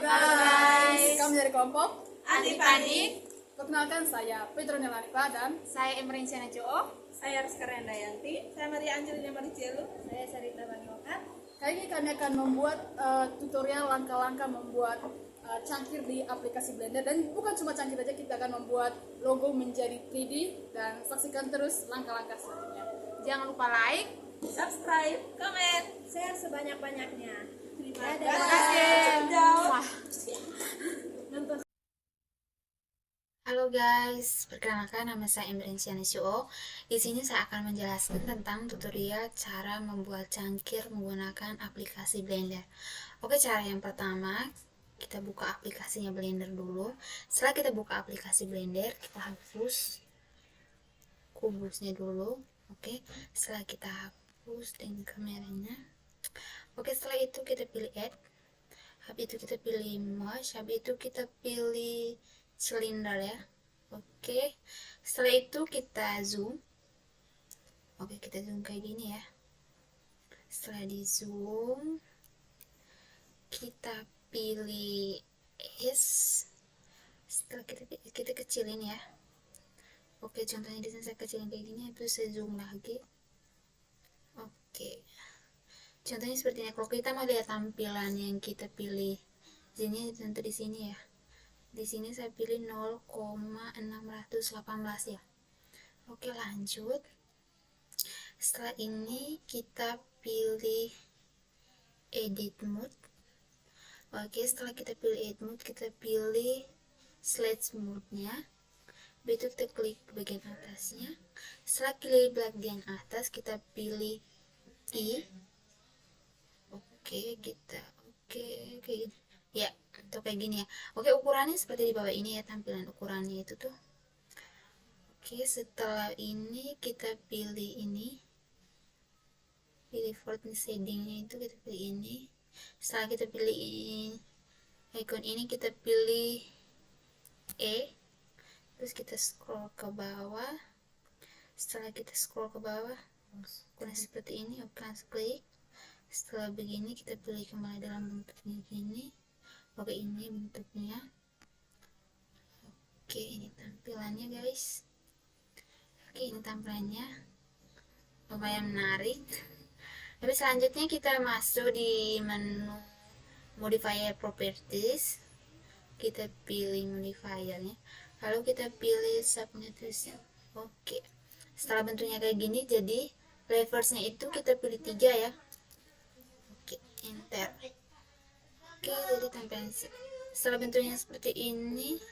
guys. Kami dari kelompok Anti Panik. Perkenalkan, saya Petronella Hanifa dan Saya Emrenciana Jo. Saya Rizka Rendayanti. Saya Maria Angelina Maricelu. Saya Sarita Banyokan. kali ini kami akan membuat tutorial langkah-langkah membuat cangkir di aplikasi Blender. Dan bukan cuma cangkir aja, kita akan membuat logo menjadi 3D. Dan saksikan terus langkah-langkah selanjutnya. Jangan lupa like, Subscribe, komen, share sebanyak-banyaknya. terima Terima kasih. Wah. Halo guys, perkenalkan nama saya Emrenciana Jo. Di sini saya akan menjelaskan tentang tutorial cara membuat cangkir menggunakan aplikasi Blender. Oke, cara yang pertama kita buka aplikasinya Blender dulu. Setelah kita buka aplikasi Blender, kita hapus kubusnya dulu. Oke, setelah kita hapus dengan kameranya. Oke, setelah itu kita pilih add. Habis itu kita pilih mesh. Habis itu kita pilih silinder ya. Oke, setelah itu kita zoom. Oke, kita zoom kayak gini ya. Setelah di zoom, kita pilih S. Setelah kita kecilin ya. Oke, contohnya di sini saya kecilin kayak gini, itu saya zoom lagi. Oke, contohnya seperti ini. Kalau kita mau lihat tampilan yang kita pilih sini, tentu di sini ya. Di sini saya pilih 0,618 ya. Oke, lanjut. Setelah ini kita pilih edit mode. Oke, setelah kita pilih edit mode, kita pilih slide mode-nya. Begitu kita klik bagian atasnya. Setelah pilih bagian atas, kita pilih I. Oke, kayak gini. Ya, atau kayak gini ya. Oke, ukurannya seperti di bawah ini ya, tampilan ukurannya itu tuh. Oke, setelah ini kita pilih ini. Pilih default shadingnya itu kita pilih ini. Setelah kita pilih icon ini, kita pilih E. Terus kita scroll ke bawah. Setelah kita scroll ke bawah, ukuran seperti ini. Oke, klik. Setelah begini kita pilih kembali dalam bentuknya gini. Oke, ini bentuknya. Oke, ini tampilannya guys. Oke, ini tampilannya lumayan menarik. Tapi selanjutnya kita masuk di menu modifier properties. Kita pilih modifiernya, lalu kita pilih subnetnya. Oke, setelah bentuknya kayak gini, jadi reverse-nya itu kita pilih 3 ya. Oke, enter. Oke, jadi tampilan setelah bentuknya seperti ini,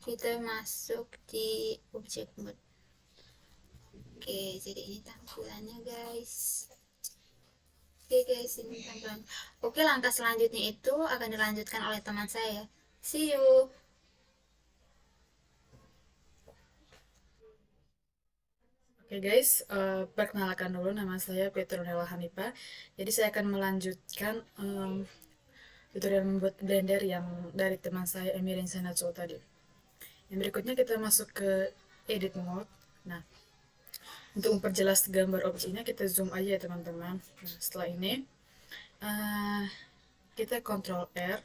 kita masuk di object mode. Oke, jadi ini tampilannya guys. Oke guys, ini tampilan. Oke, langkah selanjutnya itu akan dilanjutkan oleh teman saya. See you. Oke guys, perkenalkan dulu, nama saya Petronella Hanifa. Jadi saya akan melanjutkan tutorial membuat Blender yang dari teman saya Emrenciana Jo tadi. Yang berikutnya kita masuk ke edit mode. Nah, untuk memperjelas gambar objeknya kita zoom aja ya teman-teman. Nah, setelah ini kita Ctrl R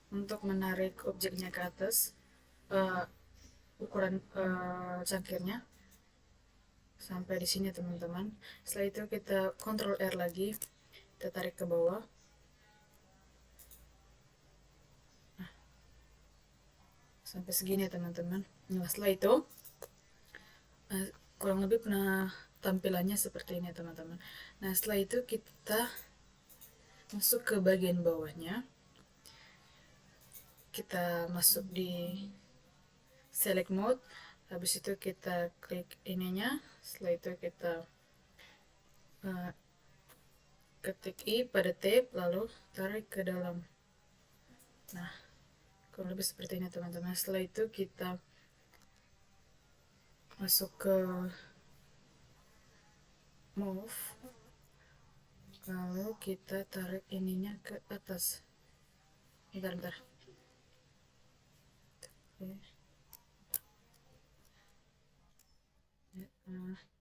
untuk menarik objeknya ke atas, ukuran cangkirnya sampai di sini teman-teman. Setelah itu kita Ctrl R lagi, kita tarik ke bawah. Nah, sampai segini ya teman-teman. Nah, setelah itu kurang lebih tampilannya seperti ini teman-teman. Nah, setelah itu kita masuk ke bagian bawahnya. Kita masuk di select mode. Habis itu kita klik ininya. Setelah itu kita ketik I pada tab, lalu tarik ke dalam. Nah, kurang lebih seperti ini teman-teman. Setelah itu kita masuk ke move, lalu kita tarik ininya ke atas. Bentar. Oke.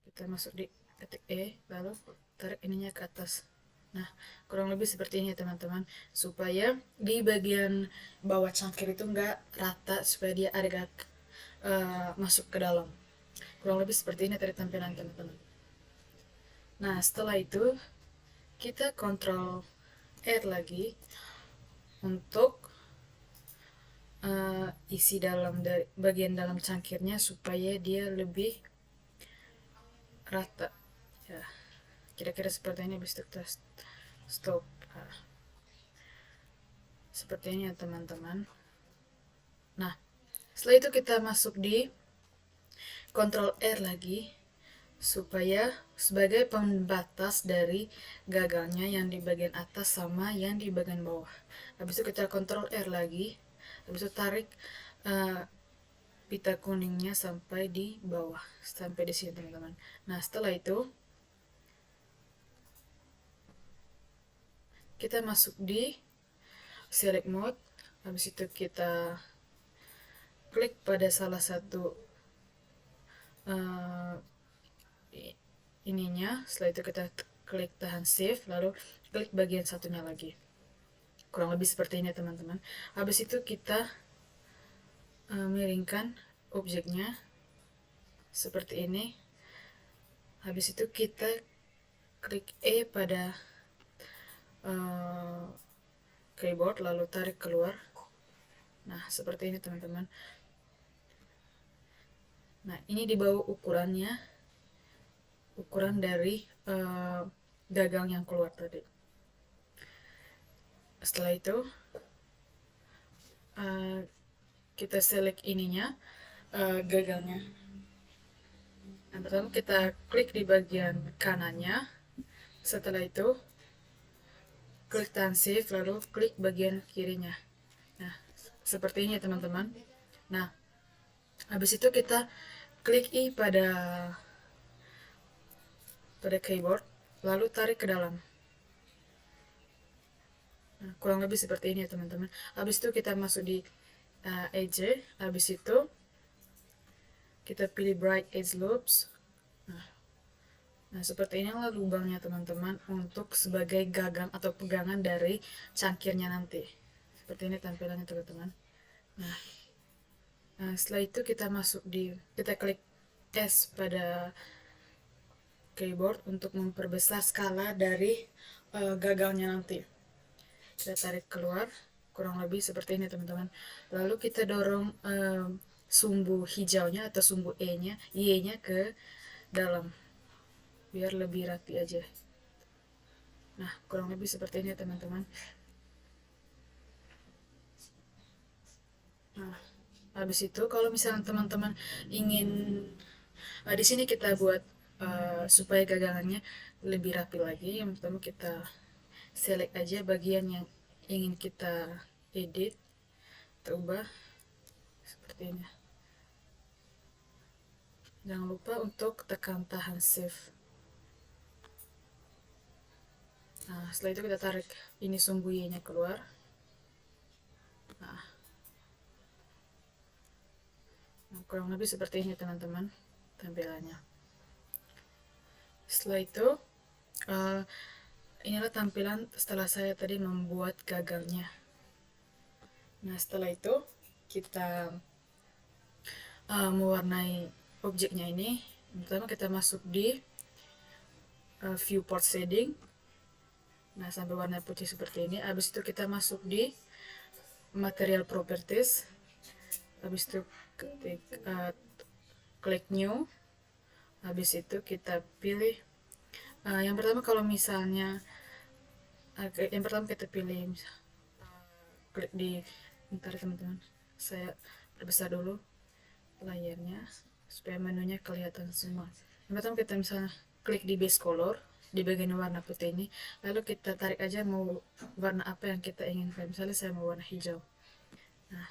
Kita masuk di ketik E, lalu tarik ininya ke atas. Nah, kurang lebih seperti ini ya teman-teman, supaya di bagian bawah cangkir itu enggak rata, supaya dia agak masuk ke dalam. Kurang lebih seperti ini tadi tampilan teman-teman. Nah, setelah itu kita kontrol R lagi untuk isi dalam dari bagian dalam cangkirnya supaya dia lebih rata ya, kira-kira seperti ini. Habis itu kita stop. Seperti ini ya teman-teman. Nah, setelah itu kita masuk di Ctrl R lagi supaya sebagai pembatas dari gagalnya yang di bagian atas sama yang di bagian bawah. Habis itu kita Ctrl R lagi, habis itu tarik pita kuningnya sampai di bawah, sampai di sini teman-teman. Nah, setelah itu kita masuk di select mode, habis itu kita klik pada salah satu ininya. Setelah itu kita klik tahan shift, lalu klik bagian satunya lagi. Kurang lebih seperti ini teman-teman. Habis itu kita miringkan objeknya seperti ini. Habis itu kita klik E pada keyboard, lalu tarik keluar. Nah, seperti ini teman-teman. Nah, ini di bawah ukurannya, ukuran dari gagang yang keluar tadi. Setelah itu kita select ininya, gagalnya. Nah, pertama kita klik di bagian kanannya. Setelah itu klik tahan shift, lalu klik bagian kirinya. Nah, seperti ini ya teman-teman. Nah, habis itu kita klik I pada keyboard, lalu tarik ke dalam. Nah, kurang lebih seperti ini ya teman-teman. Habis itu kita masuk di edge, habis itu kita pilih bright edge loops. Nah, seperti inilah lubangnya teman-teman untuk sebagai gagang atau pegangan dari cangkirnya nanti. Seperti ini tampilannya teman-teman. Nah, setelah itu kita klik S pada keyboard untuk memperbesar skala dari gagalnya nanti. Kita tarik keluar, kurang lebih seperti ini teman-teman. Lalu kita dorong sumbu hijaunya atau sumbu Y-nya ke dalam, biar lebih rapi aja. Nah, kurang lebih seperti ini teman-teman. Nah, habis itu kalau misalnya teman-teman ingin di sini kita buat supaya gagangannya lebih rapi lagi, yang pertama kita select aja bagian yang ingin kita edit, ubah seperti ini. Jangan lupa untuk tekan tahan shift. Nah, setelah itu kita tarik ini sumbu Y-nya keluar. Nah, kurang lebih seperti ini teman-teman tampilannya. Setelah itu inilah tampilan setelah saya tadi membuat gagalnya. Nah, setelah itu kita mewarnai objeknya ini. Pertama kita masuk di viewport shading. Nah, sampai warna putih seperti ini. Habis itu kita masuk di material properties. Habis itu klik new. Habis itu kita pilih yang pertama, kalau misalnya yang pertama kita pilih klik di, bentar teman-teman, saya perbesar dulu layarnya supaya menunya kelihatan semua. Yang pertama kita misalnya klik di base color di bagian warna putih ini, lalu kita tarik aja mau warna apa yang kita inginkan. Misalnya saya mau warna hijau. Nah,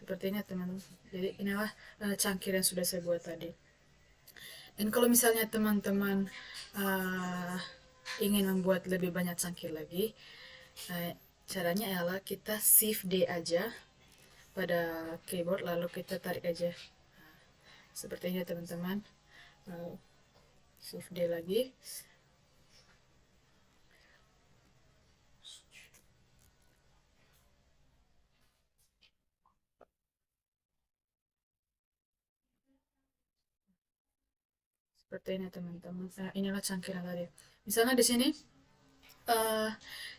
seperti ini teman-teman. Jadi inilah cangkir yang sudah saya buat tadi. Dan kalau misalnya teman-teman ingin membuat lebih banyak cangkir lagi, caranya adalah kita shift D aja pada keyboard, lalu kita tarik aja. Seperti ini teman-teman. Shift D lagi. seperti ini teman-teman. Nah, inilah cangkirnya tadi. Misalnya di sini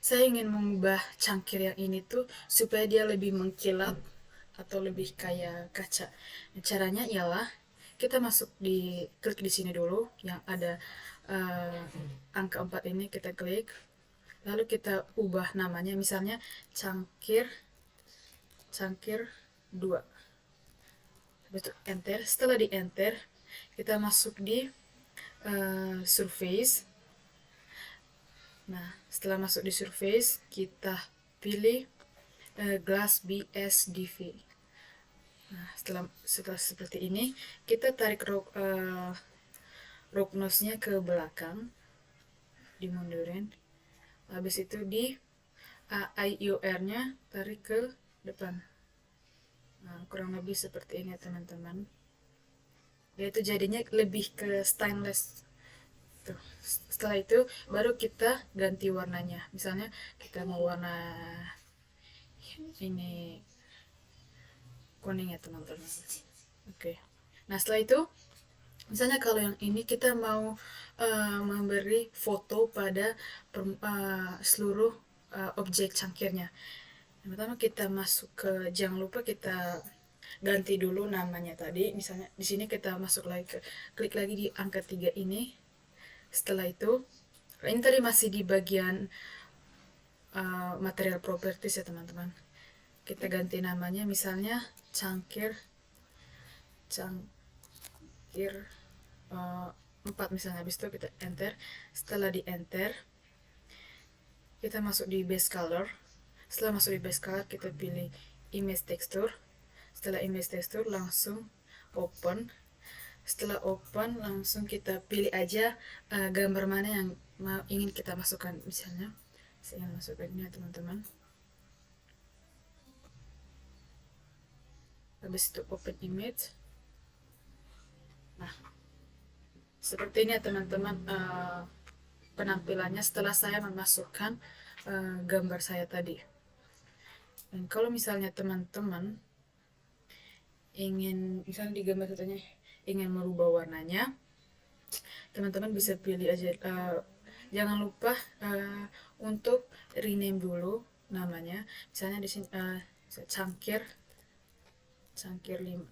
saya ingin mengubah cangkir yang ini tuh supaya dia lebih mengkilap atau lebih kayak kaca. Nah, caranya ialah kita masuk di klik di sini dulu yang ada angka 4 ini, kita klik, lalu kita ubah namanya, misalnya cangkir 2. Habis itu enter. Setelah di enter, kita masuk di surface. Nah, setelah masuk di surface, kita pilih glass BSDV. Nah, setelah seperti ini, kita tarik rock nose-nya ke belakang, dimundurin. Habis itu di IUR-nya tarik ke depan. Nah, kurang lebih seperti ini ya teman-teman. Yaitu jadinya lebih ke stainless. Tuh. Setelah itu baru kita ganti warnanya. Misalnya kita mau warna ini kuning ya teman-teman. Oke. Nah, setelah itu misalnya kalau yang ini kita mau memberi foto pada seluruh objek cangkirnya. Yang pertama kita masuk ke, jangan lupa kita ganti dulu namanya tadi. Misalnya di sini kita masuk lagi ke, klik lagi di angka 3 ini. Setelah itu, ini tadi masih di bagian material properties ya teman-teman. Kita ganti namanya, misalnya cangkir 4 misalnya. Habis itu kita enter. Setelah di enter, kita masuk di base color. Setelah masuk di base color, kita pilih image texture. Setelah image texture langsung open. Setelah open, langsung kita pilih aja gambar mana yang ingin kita masukkan. Misalnya saya ingin masukkan ini ya teman-teman. Habis itu open image. Nah, seperti ini ya teman-teman penampilannya setelah saya memasukkan gambar saya tadi. Dan kalau misalnya teman-teman ingin, misalnya di gambar satunya ingin merubah warnanya, teman-teman bisa pilih aja. Jangan lupa untuk rename dulu namanya. Misalnya di sini cangkir 5.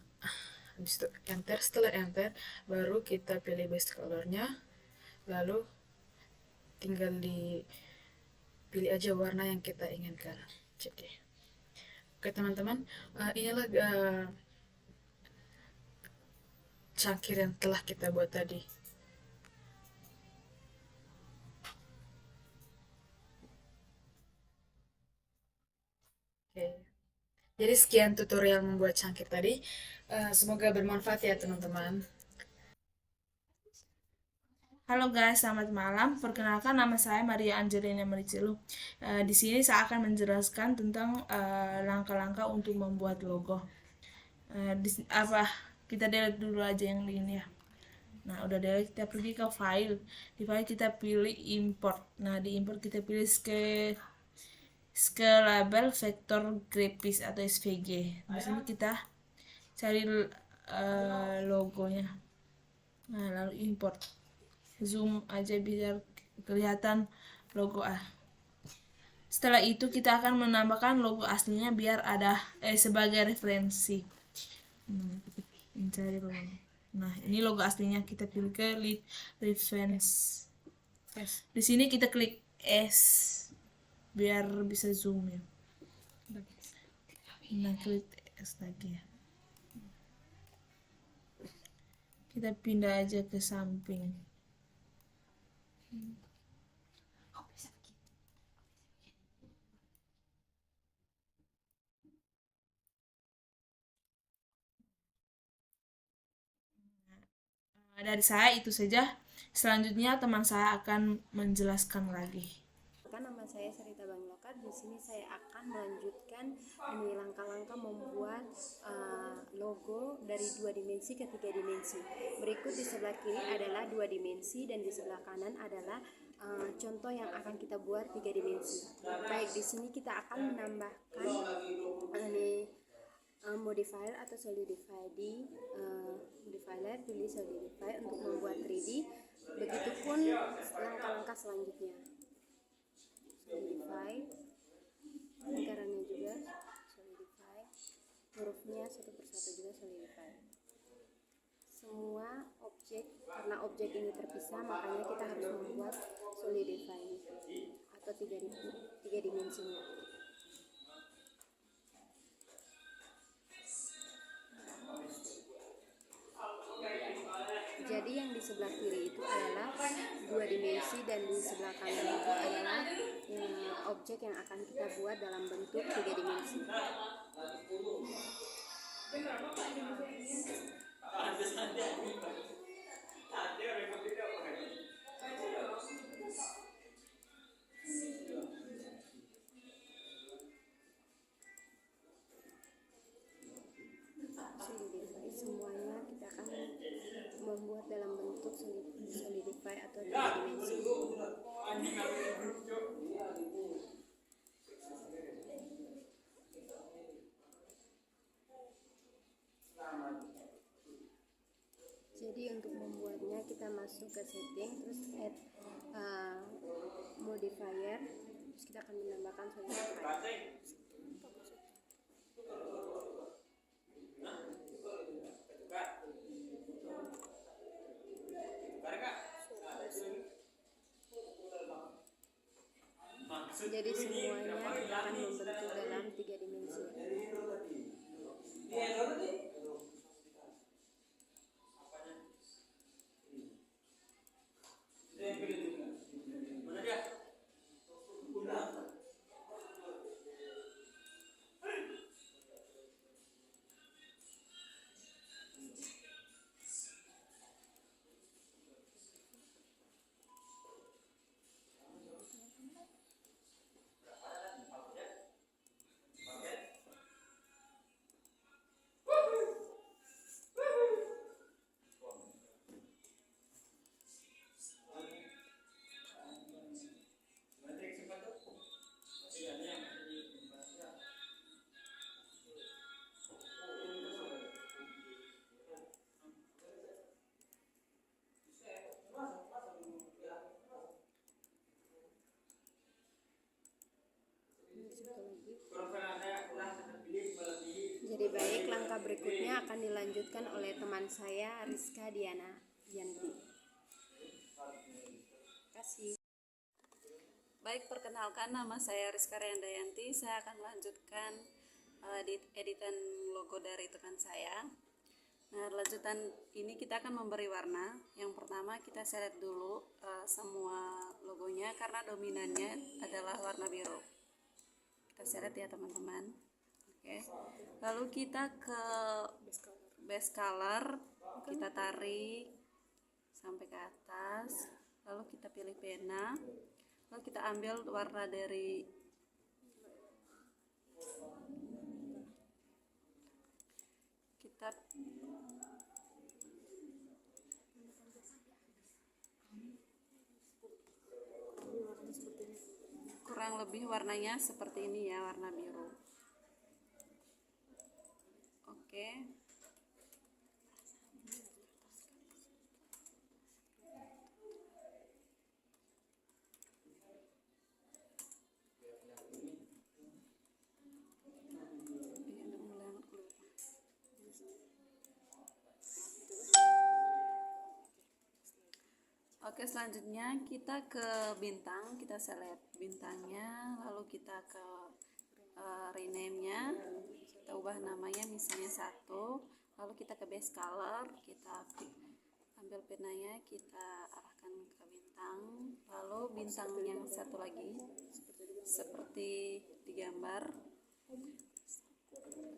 Habis itu enter. Setelah enter, baru kita pilih base colornya, lalu tinggal dipilih aja warna yang kita inginkan. Jadi, oke teman-teman, inilah cangkir yang telah kita buat tadi. Oke. Jadi sekian tutorial membuat cangkir tadi. Semoga bermanfaat ya teman-teman. Halo guys, selamat malam. Perkenalkan, nama saya Maria Angelina Maricelu. Di sini saya akan menjelaskan tentang langkah-langkah untuk membuat logo. Kita delete dulu aja yang ini ya. Nah, udah delete, kita pergi ke file. Di file kita pilih import. Nah, di import kita pilih scalable vector graphics atau SVG. Di sini kita cari logonya. Nah, lalu import. Zoom aja biar kelihatan logo Setelah itu kita akan menambahkan logo aslinya biar ada sebagai referensi. Mencari logo. Nah, ini logo aslinya, kita pilih ke reference. Di sini kita klik S biar bisa zoom ya. Nah, klik S lagi ya. Kita pindah aja ke samping. Dari saya itu saja. Selanjutnya teman saya akan menjelaskan lagi. Nama saya Sarita Banglokat. Di sini saya akan melanjutkan ini langkah-langkah membuat logo dari 2 dimensi ke 3 dimensi. Berikut di sebelah kiri adalah 2 dimensi dan di sebelah kanan adalah contoh yang akan kita buat 3 dimensi. Baik, di sini kita akan menambahkan modifier atau solidify. Di modifier pilih solidify untuk membuat 3D. Begitupun langkah-langkah selanjutnya. Solidify, lingkarannya juga solidify, hurufnya satu persatu juga solidify. Semua objek, karena objek ini terpisah, makanya kita harus membuat solidify atau tiga dimensinya. Jadi yang di sebelah kiri itu adalah 2 dimensi dan di sebelah kanan itu adalah objek yang akan kita buat dalam bentuk 3 dimensi. Solidify, semuanya kita akan membuat dalam bentuk solidify atau 3 dimensi. Jadi untuk membuatnya kita masuk ke setting, terus add modifier, terus kita akan menambahkan solidify. Jadi semuanya kita akan membentuk dalam 3 dimensi. Jadi baik, langkah berikutnya akan dilanjutkan oleh teman saya Rizka Diana Yanti. Terima kasih. Baik, perkenalkan, nama saya Rizka Yanti. Saya akan melanjutkan editan logo dari teman saya. Nah, lanjutan ini kita akan memberi warna. Yang pertama kita select dulu semua logonya karena dominannya adalah warna biru. Kita select ya teman-teman. Oke. Lalu kita ke base color, kita tarik sampai ke atas. Lalu kita pilih pena. Lalu kita ambil warna dari kita kurang lebih warnanya seperti ini ya, warna biru. Oke. Oke, selanjutnya kita ke bintang, kita select bintangnya, lalu kita ke rename-nya, kita ubah namanya misalnya 1, lalu kita ke base color, kita ambil penanya, kita arahkan ke bintang, lalu bintang yang satu lagi seperti di gambar.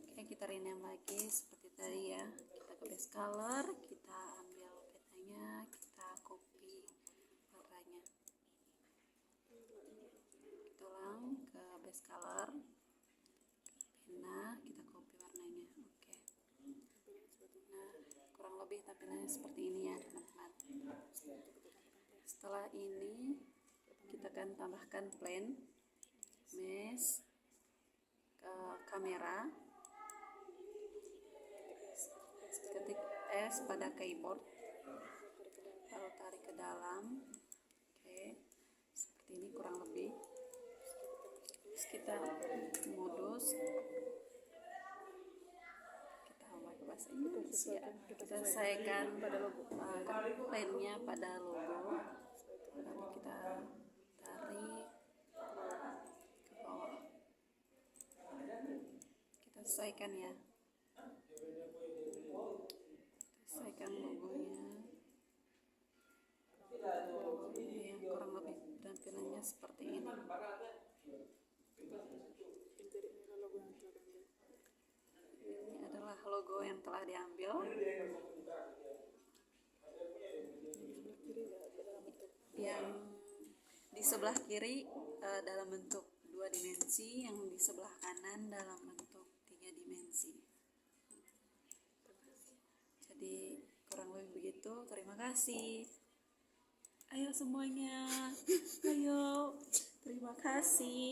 Oke, kita rename lagi seperti tadi ya, kita ke base color, kita ambil penanya, kita copy warnanya, kita ulang ke base color, pena, kita copy warnanya. Oke. Nah, kurang lebih tampilannya seperti ini ya teman-teman. Setelah ini kita akan tambahkan plane, mesh, ke kamera. press pada keyboard, lalu tarik ke dalam. Oke, seperti ini kurang lebih. Terus kita modus, kita pakai bahasa Indonesia, kita sesuaikan pennya pada logo, lalu kita tarik ke bawah, kita sesuaikan ya, sesuaikan logonya. Ya, kurang lebih tampilannya seperti ini. Ini adalah logo yang telah diambil. Yang di sebelah kiri dalam bentuk 2 dimensi, yang di sebelah kanan dalam bentuk 3 dimensi. Jadi kurang lebih begitu. Terima kasih. Ayo semuanya, ayo. Terima kasih.